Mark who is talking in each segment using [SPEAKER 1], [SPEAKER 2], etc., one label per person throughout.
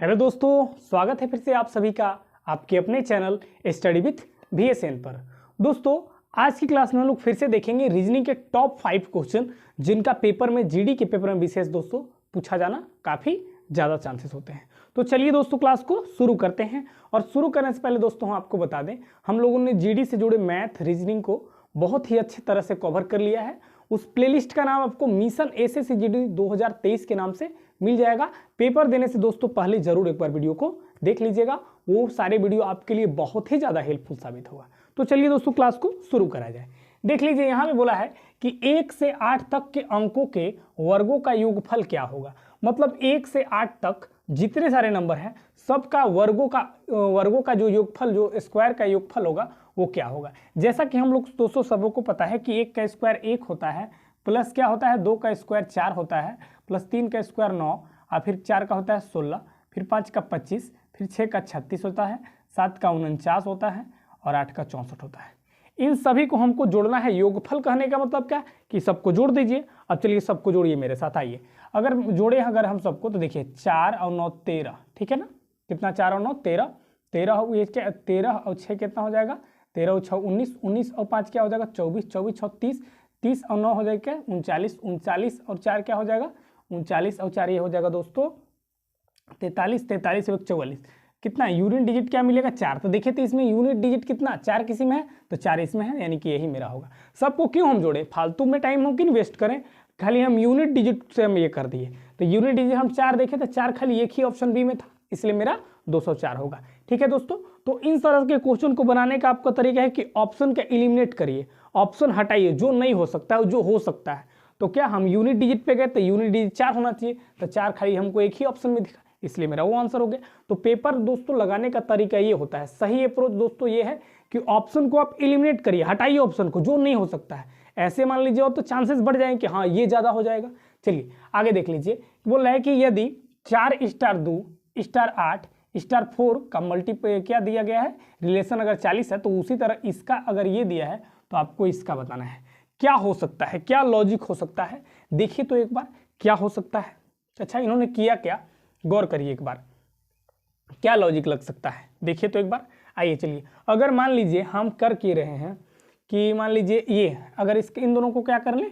[SPEAKER 1] Hello दोस्तों, स्वागत है फिर से आप सभी का आपके अपने चैनल स्टडी विथ VSN पर। दोस्तों, आज की क्लास में हम लोग फिर से देखेंगे रीजनिंग के टॉप 5 क्वेश्चन जिनका पेपर में जीडी के पेपर में विशेष दोस्तों पूछा जाना काफ़ी ज़्यादा चांसेस होते हैं। तो चलिए दोस्तों क्लास को शुरू करते हैं। और शुरू करने से पहले दोस्तों हम आपको बता दें, हम लोगों ने जीडी से जुड़े मैथ रीजनिंग को बहुत ही अच्छी तरह से कवर कर लिया है। उस प्लेलिस्ट का नाम आपको मिशन SSC जीडी 2023 के नाम से मिल जाएगा। पेपर देने से दोस्तों पहले जरूर एक बार वीडियो को देख लीजिएगा, वो सारे वीडियो आपके लिए बहुत ही ज़्यादा हेल्पफुल साबित होगा। तो चलिए दोस्तों क्लास को शुरू करा जाए। देख लीजिए, यहाँ पे बोला है कि 1 से 8 तक के अंकों के वर्गों का योगफल क्या होगा। मतलब 1 से 8 तक जितने सारे नंबर हैं सबका वर्गों का जो योगफल, जो स्क्वायर का योगफल होगा वो क्या होगा। जैसा कि हम लोग दोस्तों सबको पता है कि 1 का स्क्वायर 1 होता है, प्लस क्या होता है 2 का स्क्वायर 4 होता है, प्लस 3 का स्क्वायर 9, और फिर 4 का होता है 16, फिर 5 का 25, फिर 6 का 36 होता है, 7 का 49 होता है और 8 का 64 होता है। इन सभी को हमको जोड़ना है। योगफल कहने का मतलब क्या कि सबको जोड़ दीजिए। अब चलिए सबको जोड़िए, मेरे साथ आइए। अगर हम सबको तो देखिए 4 और 9 13, ठीक है ना। कितना 4 और 9 13, 13 और 6 कितना हो जाएगा 13 और 6 19, 19 और 5 क्या हो जाएगा 24, 24 6 30, 30 और 9 हो जाएगा क्या 39, 39 और 4 क्या हो जाएगा 39 और 4 ये हो जाएगा दोस्तों 43, 43 और 44। कितना यूनिट डिजिट क्या मिलेगा 4। तो देखिए तो इसमें यूनिट डिजिट कितना 4 किसी में है तो 4 इसमें है, यानी कि यही मेरा होगा। सबको क्यों हम जोड़े, फालतू में टाइम हम क्यों वेस्ट करें, खाली हम यूनिट डिजिट से हम ये कर दिए। तो यूनिट डिजिट हम 4 देखे तो 4 खाली एक ही ऑप्शन बी में था, इसलिए मेरा 204 होगा। ठीक है दोस्तों, तो इन तरह के क्वेश्चन को बनाने का आपका तरीका है कि ऑप्शन का एलिमिनेट करिए, ऑप्शन हटाइए जो नहीं हो सकता है, जो हो सकता है। तो क्या हम यूनिट डिजिट पे गए तो यूनिट डिजिट 4 होना चाहिए, तो 4 खाली हमको एक ही ऑप्शन में दिखा, इसलिए मेरा वो आंसर हो गया। तो पेपर दोस्तों लगाने का तरीका ये होता है। सही अप्रोच दोस्तों ये है कि ऑप्शन को आप एलिमिनेट करिए, हटाइए ऑप्शन को जो नहीं हो सकता है। ऐसे मान लीजिए और तो चांसेस बढ़ जाएंगे कि हाँ ये ज़्यादा हो जाएगा। चलिए आगे देख लीजिए, बोल रहा है कि यदि 4 स्टार 2 स्टार 8 स्टार 4 का मल्टीप्लाई क्या दिया गया है, रिलेशन अगर 40 है, तो उसी तरह इसका अगर ये दिया है तो आपको इसका बताना है क्या हो सकता है, क्या लॉजिक हो सकता है। देखिए तो एक बार क्या हो सकता है। अच्छा, इन्होंने किया क्या, गौर करिए एक बार, क्या लॉजिक लग सकता है। देखिए तो एक बार, आइए चलिए। अगर मान लीजिए हम कर के रहे हैं कि मान लीजिए ये अगर इसके इन दोनों को क्या कर लें,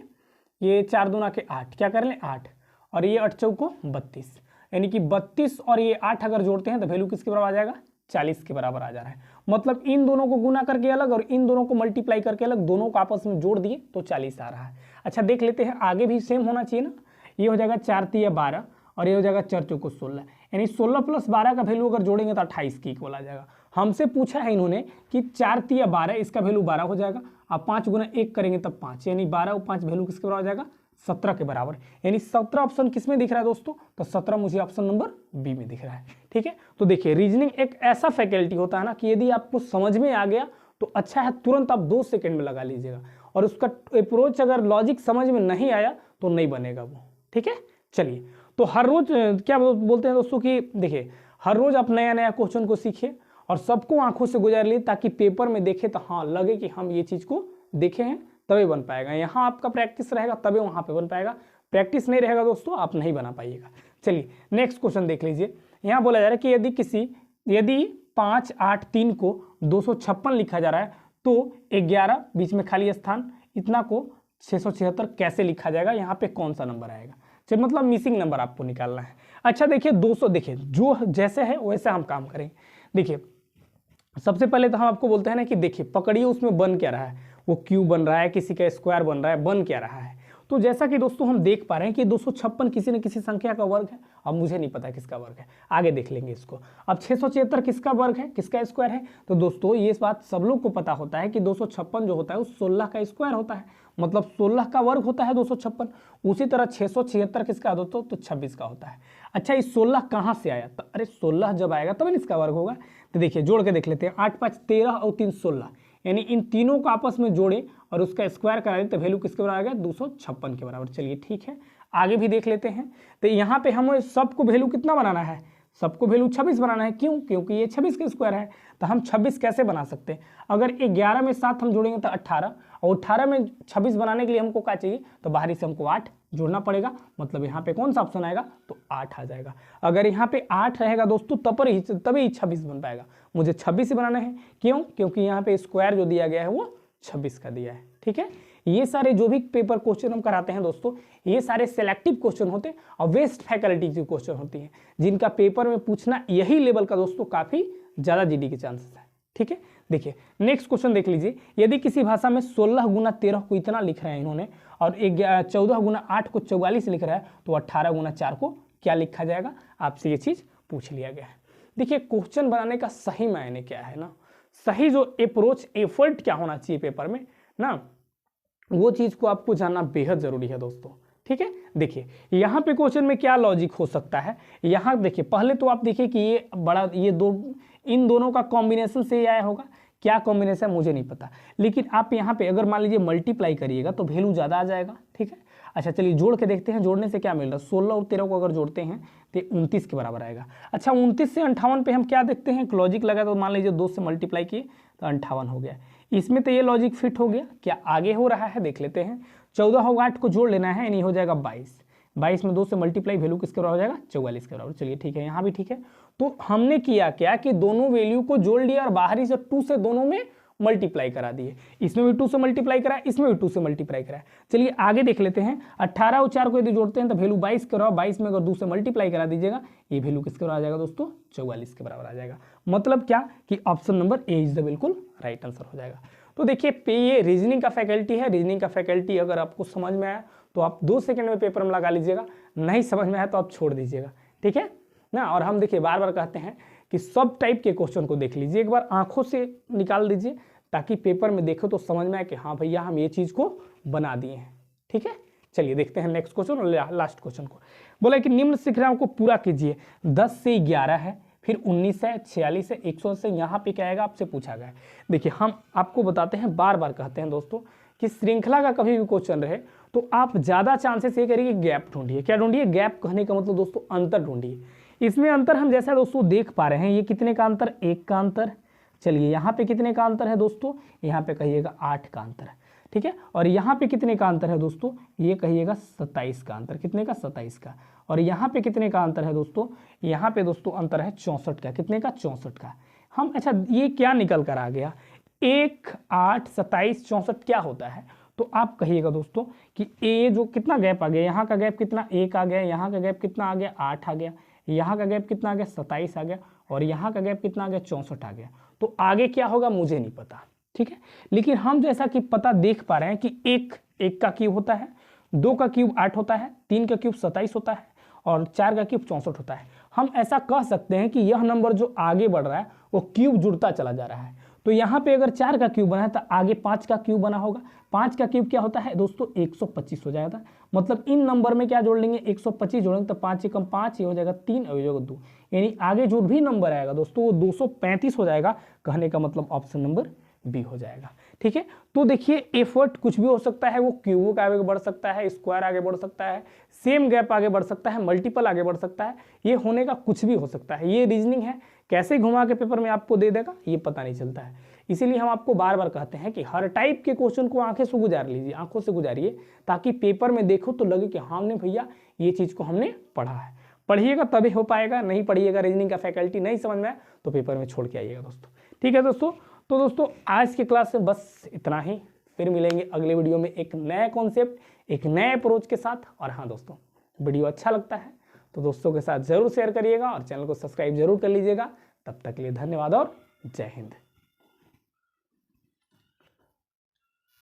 [SPEAKER 1] ये 4 दूना के 8 क्या कर लें 8, और ये 8 चौको 32, यानी कि 32 और ये 8 अगर जोड़ते हैं तो वैल्यू किसके बराबर आ जाएगा 40 के बराबर आ जा रहा है। मतलब इन दोनों को गुना करके अलग और इन दोनों को मल्टीप्लाई करके अलग, दोनों को आपस में जोड़ दिए तो 40 आ रहा है। अच्छा देख लेते हैं, आगे भी सेम होना चाहिए ना। ये हो जाएगा 4 3 12 और ये हो जाएगा 4 चौको 16, यानी 16 प्लस 12 का वैल्यू अगर जोड़ेंगे तो 28 की इक्वल आ जाएगा। हमसे पूछा है इन्होंने कि 4 3 12, इसका वैल्यू 12 हो जाएगा। आप 5 गुना 1 करेंगे तब 5, यानी 12 और 5 वैल्यू किसके बराबर हो जाएगा 17 के बराबर। यानी 17 ऑप्शन किस में दिख रहा है दोस्तों, तो 17 मुझे ऑप्शन नंबर बी में दिख रहा है। ठीक है, तो देखिए रीजनिंग एक ऐसा फैकल्टी होता है ना कि यदि आपको समझ में आ गया तो अच्छा है, तुरंत आप 2 सेकंड में लगा लीजिएगा, और उसका अप्रोच अगर लॉजिक समझ में नहीं आया तो नहीं बनेगा वो। ठीक है, चलिए तो हर रोज क्या बोलते हैं दोस्तों कि देखिए हर रोज आप नया नया क्वेश्चन को सीखिए और सबको आंखों से गुजार लिए, ताकि पेपर में देखे तो हाँ लगे कि हम ये चीज को देखे हैं, तभी बन पाएगा। यहाँ आपका प्रैक्टिस रहेगा तभी वहाँ पे बन पाएगा, प्रैक्टिस नहीं रहेगा दोस्तों आप नहीं बना पाइएगा। चलिए नेक्स्ट क्वेश्चन देख लीजिए। यहाँ बोला जा रहा है कि यदि 5 8 3 को 256 लिखा जा रहा है तो 11 बीच में खाली स्थान, इतना को 676 कैसे लिखा जाएगा, यहाँ पे कौन सा नंबर आएगा। चलिए मतलब मिसिंग नंबर आपको निकालना है। अच्छा देखिए 200, देखिए जो जैसे है वैसे हम काम करेंगे। देखिए सबसे पहले तो हम आपको बोलते हैं ना कि देखिए पकड़िए उसमें बन क्या रहा है, वो क्यूब बन रहा है, किसी का स्क्वायर बन रहा है, बन क्या रहा है। तो जैसा कि दोस्तों हम देख पा रहे हैं कि 256 किसी न किसी संख्या का वर्ग है। अब मुझे नहीं पता किसका वर्ग है, आगे देख लेंगे इसको। अब 676 किसका वर्ग है, किसका स्क्वायर है। तो दोस्तों ये बात सब लोग को पता होता है कि 256 जो होता है वो 16 का स्क्वायर होता है, मतलब 16 का वर्ग होता है 256। उसी तरह 676 किसका दोस्तों, तो 26 का होता है। अच्छा इस 16 कहाँ से आया, तो अरे 16 जब आएगा तब इसका वर्ग होगा। तो देखिए जोड़ के देख लेते हैं, 8 5 13 और 3 16, यानी इन तीनों को आपस में जोड़े और उसका स्क्वायर करा दें तो वैल्यू किसके बराबर आ गया 256 के बराबर। चलिए ठीक है, आगे भी देख लेते हैं। तो यहाँ पे हमें सबको वैल्यू कितना बनाना है, सबको वैल्यू 26 बनाना है। क्यों, क्योंकि ये 26 का स्क्वायर है। तो हम 26 कैसे बना सकते हैं, अगर 11 में 7 हम जोड़ेंगे तो 18, और 18 में 26 बनाने के लिए हमको क्या चाहिए, तो बाहरी से हमको 8 जोड़ना पड़ेगा, मतलब यहाँ पे कौन सा ऑप्शन आएगा, तो 8 आ जाएगा। अगर यहाँ पे 8 रहेगा दोस्तों तभी 26 बन पाएगा। मुझे 26 ही बनाना है, क्यों, क्योंकि यहाँ पे स्क्वायर जो दिया गया है वो 26 का दिया है। ठीक है, ये सारे जो भी पेपर क्वेश्चन हम कराते हैं दोस्तों, ये सारे सिलेक्टिव क्वेश्चन होते हैं और वेस्ट फैकल्टी के क्वेश्चन होती हैं, जिनका पेपर में पूछना यही लेवल का दोस्तों काफी ज्यादा जीडी के चांसेस है। ठीक है, देखिए नेक्स्ट क्वेश्चन देख लीजिए। यदि किसी भाषा में 16 गुना 13 को इतना लिख रहे हैं इन्होंने, और 14 गुना 8 को 44 लिख रहा है, तो 18 गुना 4 को क्या लिखा जाएगा, आपसे ये चीज पूछ लिया गया है। देखिए क्वेश्चन बनाने का सही मायने क्या है ना, सही जो अप्रोच एफर्ट क्या होना चाहिए पेपर में ना, वो चीज को आपको जानना बेहद जरूरी है दोस्तों। ठीक है, देखिए यहाँ पे क्वेश्चन में क्या लॉजिक हो सकता है। यहाँ देखिए पहले तो आप देखिए कि ये इन दोनों का कॉम्बिनेशन से आया होगा, क्या कॉम्बिनेशन मुझे नहीं पता, लेकिन आप यहाँ पे अगर मान लीजिए मल्टीप्लाई करिएगा तो वैल्यू ज्यादा आ जाएगा। ठीक है, अच्छा चलिए जोड़ के देखते हैं, जोड़ने से क्या मिल रहा है, 16 और 13 को अगर जोड़ते हैं तो 29 के बराबर आएगा। अच्छा 29 से 58 पे हम क्या देखते हैं, लॉजिक लगा तो मान लीजिए 2 से मल्टीप्लाई किए तो 58 हो गया। इसमें तो ये लॉजिक फिट हो गया, क्या आगे हो रहा है देख लेते हैं। 14 और 8 को जोड़ लेना है, यानी हो जाएगा 22, 22 में 2 से मल्टीप्लाई, वैल्यू किसके बराबर हो जाएगा, 44 के बराबर। चलिए ठीक है, यहाँ भी ठीक है। तो हमने किया क्या कि दोनों वैल्यू को जोड़ लिया और बाहरी से 2 से दोनों में मल्टीप्लाई करा दिए, इसमें भी 2 से मल्टीप्लाई करा, इसमें भी 2 से मल्टीप्लाई करा। चलिए आगे देख लेते हैं। 18 और 4 को यदि जोड़ते हैं तो वैल्यू 22 के बराबर, 22 में अगर 2 से मल्टीप्लाई करा दीजिएगा, ये वैल्यू किसके बराबर आ जाएगा दोस्तों, 44 के बराबर आ जाएगा। मतलब क्या कि option number A is the बिल्कुल राइट आंसर हो जाएगा। तो देखिए ये रीजनिंग का फैकल्टी है, रीजनिंग का फैकल्टी अगर आपको समझ में आया तो आप 2 सेकंड में पेपर में लगा लीजिएगा, नहीं समझ में आया तो आप छोड़ दीजिएगा। ठीक है ना, और हम देखिए बार बार कहते हैं कि सब टाइप के क्वेश्चन को देख लीजिए, एक बार आंखों से निकाल दीजिए ताकि पेपर में देखो तो समझ में आए कि हाँ भैया हम ये चीज को बना दिए हैं। ठीक है, चलिए देखते हैं नेक्स्ट क्वेश्चन और लास्ट क्वेश्चन को। बोला कि निम्न श्रृंखला को पूरा कीजिए, 10 से 11 है, फिर 19 है, 46 है, 100 से, यहाँ पे क्या आएगा आपसे पूछा गया है। देखिए हम आपको बताते हैं, बार बार कहते हैं दोस्तों कि श्रृंखला का कभी भी क्वेश्चन रहे तो आप ज्यादा चांसेस ये करिए गैप ढूंढिए। क्या ढूंढिए, गैप कहने का मतलब दोस्तों अंतर ढूंढिए। इसमें अंतर हम जैसा दोस्तों देख पा रहे हैं, ये कितने का अंतर, 1 का अंतर। चलिए यहाँ पे कितने का अंतर है दोस्तों, यहाँ पे कहिएगा 8 का अंतर है। ठीक है, और यहाँ पे कितने का अंतर है दोस्तों, ये कहिएगा 27 का अंतर, कितने का, 27 का। और यहाँ पे कितने का अंतर है दोस्तों, यहाँ पे दोस्तों अंतर है 64 का, कितने का, 64 का। हम अच्छा ये क्या निकल कर आ गया, 1, 8, 27, 64 क्या होता है, तो आप कहिएगा दोस्तों कि ए जो कितना गैप आ गया, यहाँ का गैप कितना 1 आ गया, यहाँ का गैप कितना आ गया 8 आ गया, यहाँ का गैप कितना आ गया 27 आ गया, और यहाँ का गैप कितना आ गया 64 आ गया। तो आगे क्या होगा मुझे नहीं पता। ठीक है, लेकिन हम जैसा कि पता देख पा रहे हैं कि 1 का क्यूब होता है, 2 का क्यूब 8 होता है, 3 का क्यूब 27 होता है, और 4 का क्यूब 64 होता है। हम ऐसा कह सकते हैं कि यह नंबर जो आगे बढ़ रहा है वो क्यूब जुड़ता चला जा रहा है। तो यहाँ पे अगर 4 का क्यूब बना है तो आगे 5 का क्यूब बना होगा, 5 का क्यूब क्या होता है दोस्तों 125 हो जाएगा। मतलब इन नंबर में क्या जोड़ लेंगे, 125 जोड़ेंगे तो 5 एकम 5 ये हो जाएगा 3 और ये हो जाएगा 2, यानी आगे जो भी नंबर आएगा दोस्तों वो 235 हो जाएगा। कहने का मतलब ऑप्शन नंबर बी हो जाएगा। ठीक है, तो देखिए एफर्ट कुछ भी हो सकता है, वो क्यूब आगे बढ़ सकता है, स्क्वायर आगे बढ़ सकता है, सेम गैप आगे बढ़ सकता है, मल्टीपल आगे बढ़ सकता है, ये होने का कुछ भी हो सकता है। ये रीजनिंग है, कैसे घुमा के पेपर में आपको दे देगा ये पता नहीं चलता है। इसीलिए हम आपको बार बार कहते हैं कि हर टाइप के क्वेश्चन को आंखें से गुजार लीजिए, आंखों से गुजारिए, ताकि पेपर में देखो तो लगे कि हमने भैया ये चीज को हमने पढ़ा है। पढ़िएगा तभी हो पाएगा, नहीं पढ़िएगा रीजनिंग का फैकल्टी नहीं समझ में आया तो पेपर में छोड़ के आइएगा दोस्तों। ठीक है दोस्तों, तो दोस्तों आज की क्लास में बस इतना ही, फिर मिलेंगे अगले वीडियो में एक नया कॉन्सेप्ट, एक नए अप्रोच के साथ। और हाँ दोस्तों, वीडियो अच्छा लगता है तो दोस्तों के साथ जरूर शेयर करिएगा और चैनल को सब्सक्राइब जरूर कर लीजिएगा। तब तक के लिए धन्यवाद और जय हिंद।